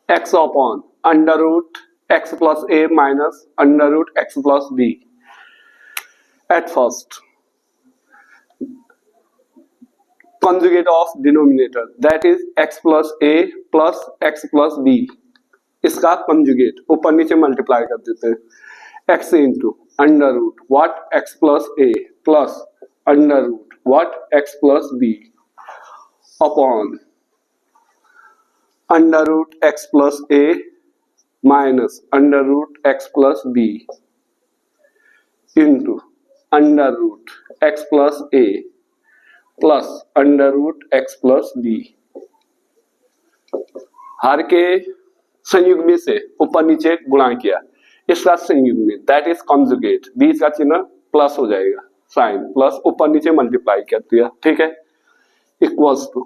x upon under root x plus a minus under root x plus b. At first, conjugate of denominator, that is x plus a plus x plus b, इसका conjugate ऊपर नीचे multiply कर देते हैं। x into under root what x plus a plus under root what x plus b upon under root x plus a minus under root x plus b into under root x plus a plus under root x plus b। हर के संयुग्मी से ऊपर नीचे गुणा किया, इसका संयुग्मी दैट इज कॉन्जुगेट, बीच का चिन्ह प्लस हो जाएगा, साइन प्लस ऊपर नीचे मल्टीप्लाई कर दिया, ठीक है, equals to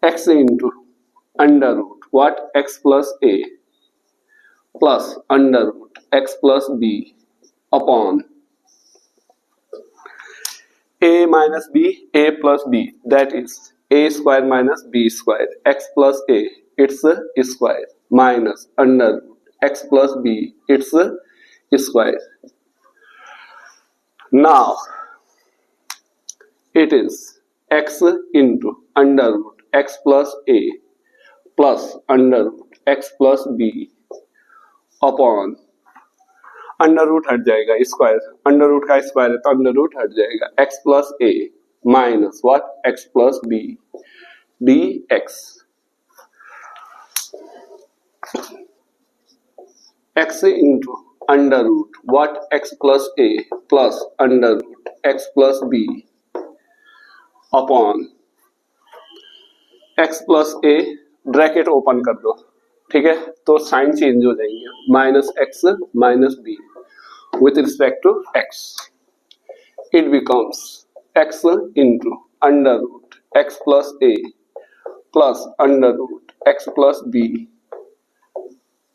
x into under root what x plus a plus under root x plus b upon a minus b a plus b, that is a square minus b square x plus a its square minus under root x plus b its square. Now it is x into under root x plus a plus under root x plus b upon under root हट जाएगा, square under root का square है तो under root हट जाएगा, x plus a minus what x plus b dx, x into under root what x plus a plus under root x plus b upon x plus a bracket open कर दो, ठीक है, तो sign change हो जाएंगे, minus x minus b with respect to x, it becomes x into under root x plus a plus under root x plus b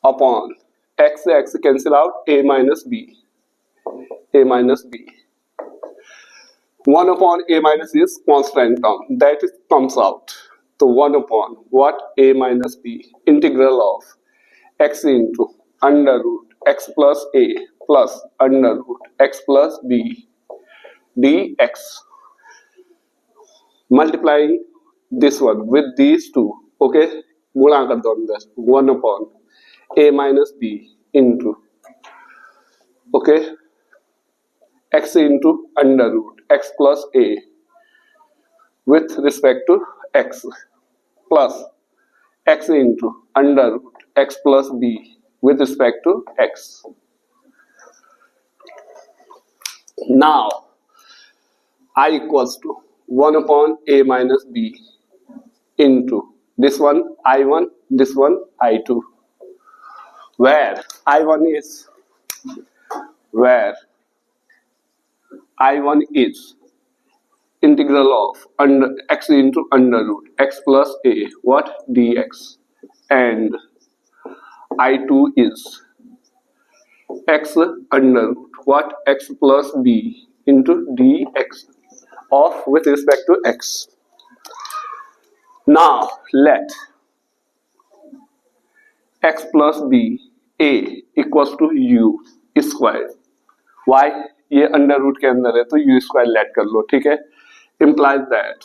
upon x से x cancel out a minus b, a minus b, 1 upon a minus is constant term that is comes out, so 1 upon what a minus b integral of x into under root x plus a plus under root x plus b dx, multiplying this one with these two, okay, गुणा कर दो अंदर 1 upon a minus b into, okay, x into under root x plus a with respect to x plus x into under root x plus b with respect to x. Now I equals to 1 upon a minus b into this one I1, this one I2, where I1 is integral of under x into under root x plus a what dx, and I2 is x under root what x plus b into dx of with respect to x. Now let x plus b a equals to u square, y ये under root के अंदर है तो u square late कर लो, ठीक है, implies that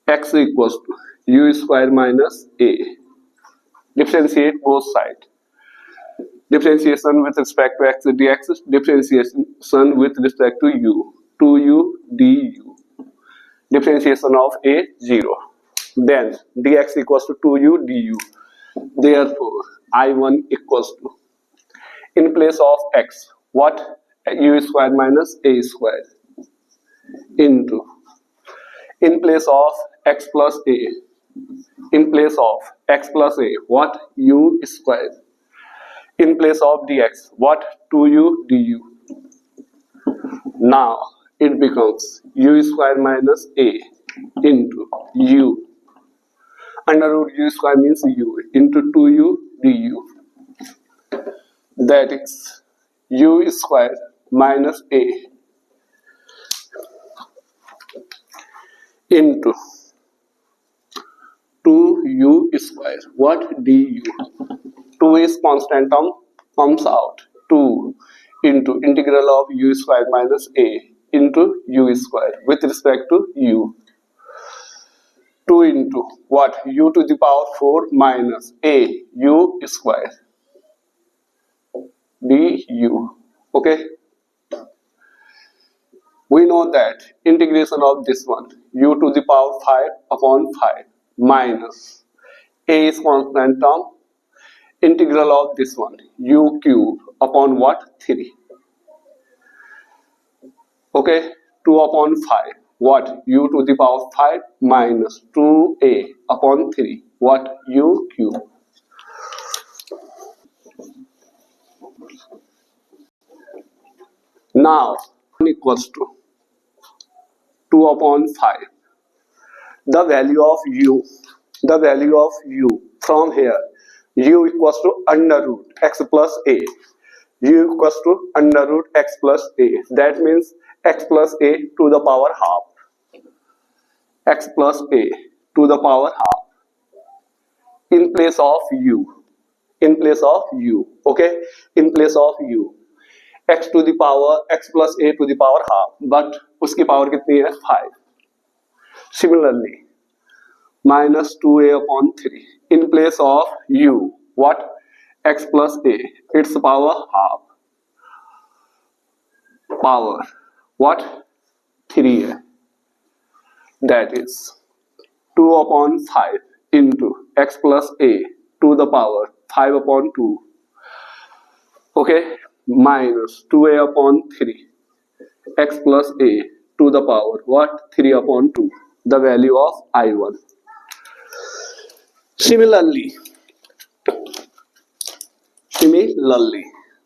x equals to u square minus a, differentiate both sides, differentiation with respect to x dx, differentiation with respect to u 2u du, differentiation of a 0, then dx equals to 2u du, therefore I1 equals to, in place of x what u square minus a square into, in place of x plus a, in place of x plus a what u square, in place of dx what 2u du. Now it becomes u square minus a into u under root u square means u into 2u du, that is u square minus a into 2u square. What? du. 2 is constant term, comes out. 2 into integral of u square minus a into u square with respect to u. 2 into what? U to the power 4 minus a u square du. Okay. We know that integration of this one, u to the power 5 upon 5 minus a is constant term, integral of this one, u cube upon what? 3. Okay, 2 upon 5, what? U to the power 5 minus 2a upon 3, what? U cube. Now, equals to 2 upon 5. The value of u from here, u equals to under root x plus a. U equals to under root x plus a. That means x plus a to the power half. X plus a to the power half. In place of u. Okay? In place of u. X to the power x plus a to the power half. But उसकी power कितनी है? 5. Similarly, minus 2a upon 3. In place of u, what? X plus a. Its power half. Power, what? 3 है. That is 2 upon 5 into x plus a to the power 5 upon 2. Okay? Minus 2a upon 3 x plus a to the power what? 3 upon 2. The value of I1. Similarly,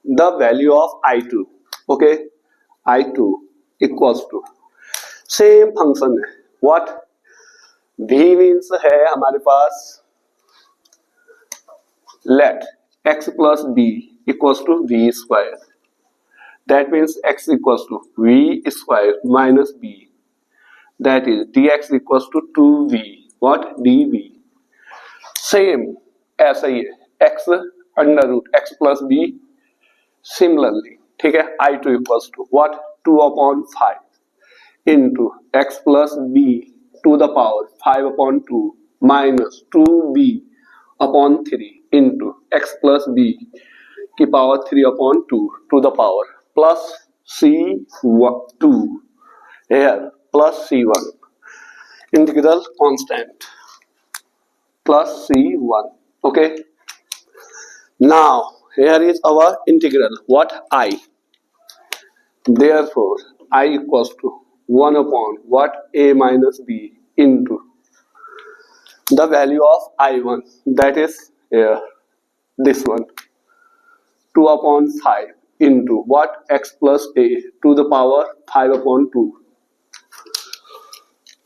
the value of I2. Okay? I2 equals to same function है. What? V means है हमारे पास let x plus b equals to v square. That means x equals to v square minus b. That is dx equals to 2v. What? dv. Same ऐसा ही है x under root x plus b. Similarly, ठीक है, I2 equals to what? 2 upon 5 into x plus b to the power 5 upon 2 minus 2b upon 3 into x plus b की power 3 upon 2 to the power plus c2 here plus c1 integral constant plus c1. Okay. Now here is our integral. What? I. Therefore, I equals to 1 upon what? A minus b into the value of I1. That is here. This one. 2 upon 5 into what? X plus a to the power 5 upon 2.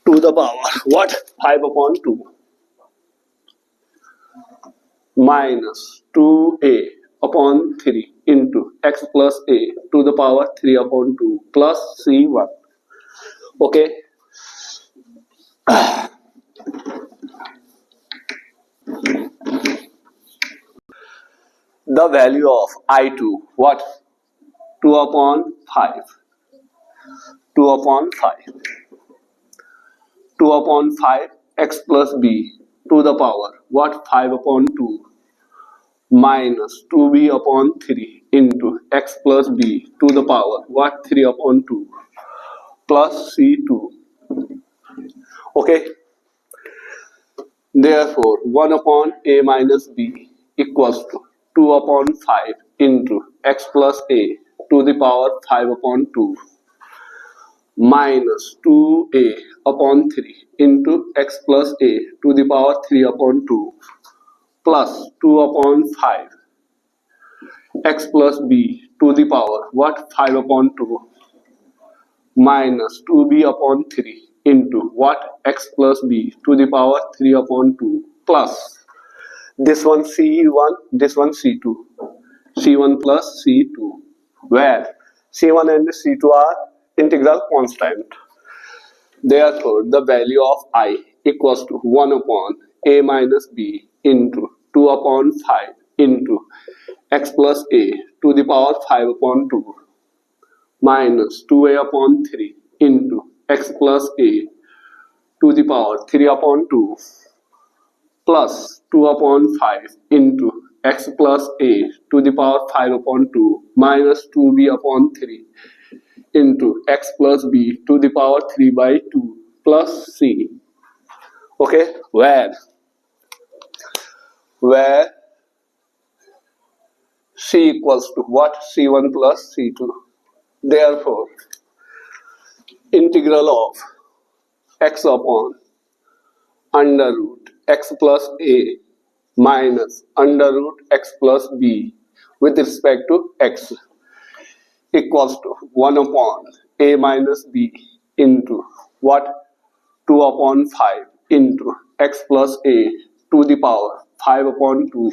To the power what? 5 upon 2. Minus 2a upon 3 into x plus a to the power 3 upon 2 plus c1. Okay. The value of I2, what? 2 upon 5. 2 upon 5. 2 upon 5 x plus b to the power what? 5 upon 2 minus 2b upon 3 into x plus b to the power what? 3 upon 2 plus c2. Okay. Therefore, 1 upon a minus b equals to 2 upon 5 into x plus a to the power 5 upon 2 minus 2a upon 3 into x plus a to the power 3 upon 2 plus 2 upon 5 x plus b to the power what? 5 upon 2 minus 2b upon 3 into what? X plus b to the power 3 upon 2 plus this one c1, this one c2. C1 plus c2, where c1 and c2 are integral constant. Therefore, the value of I equals to 1 upon a minus b into 2 upon 5 into x plus a to the power 5 upon 2 minus 2a upon 3 into x plus a to the power 3 upon 2 plus 2 upon 5 into x plus a to the power 5 upon 2 minus 2b upon 3 into x plus b to the power 3 by 2 plus c. Okay, where c equals to what? C1 plus C2. Therefore, integral of x upon under root x plus a minus under root x plus b with respect to x equals to 1 upon a minus b into what? 2 upon 5 into x plus a to the power 5 upon 2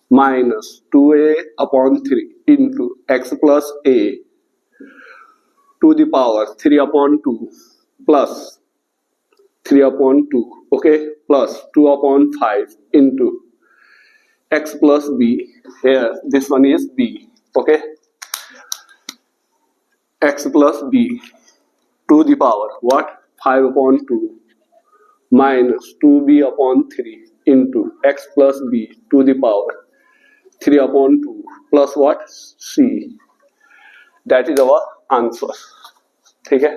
minus 2a upon 3 into x plus a to the power 3 upon 2 plus 3 upon 2, okay, plus 2 upon 5 into x plus b. Here this one is b, okay, x plus b to the power what? 5 upon 2 minus 2b upon 3 into x plus b to the power 3 upon 2 plus what? C. That is our answer. ठीक है.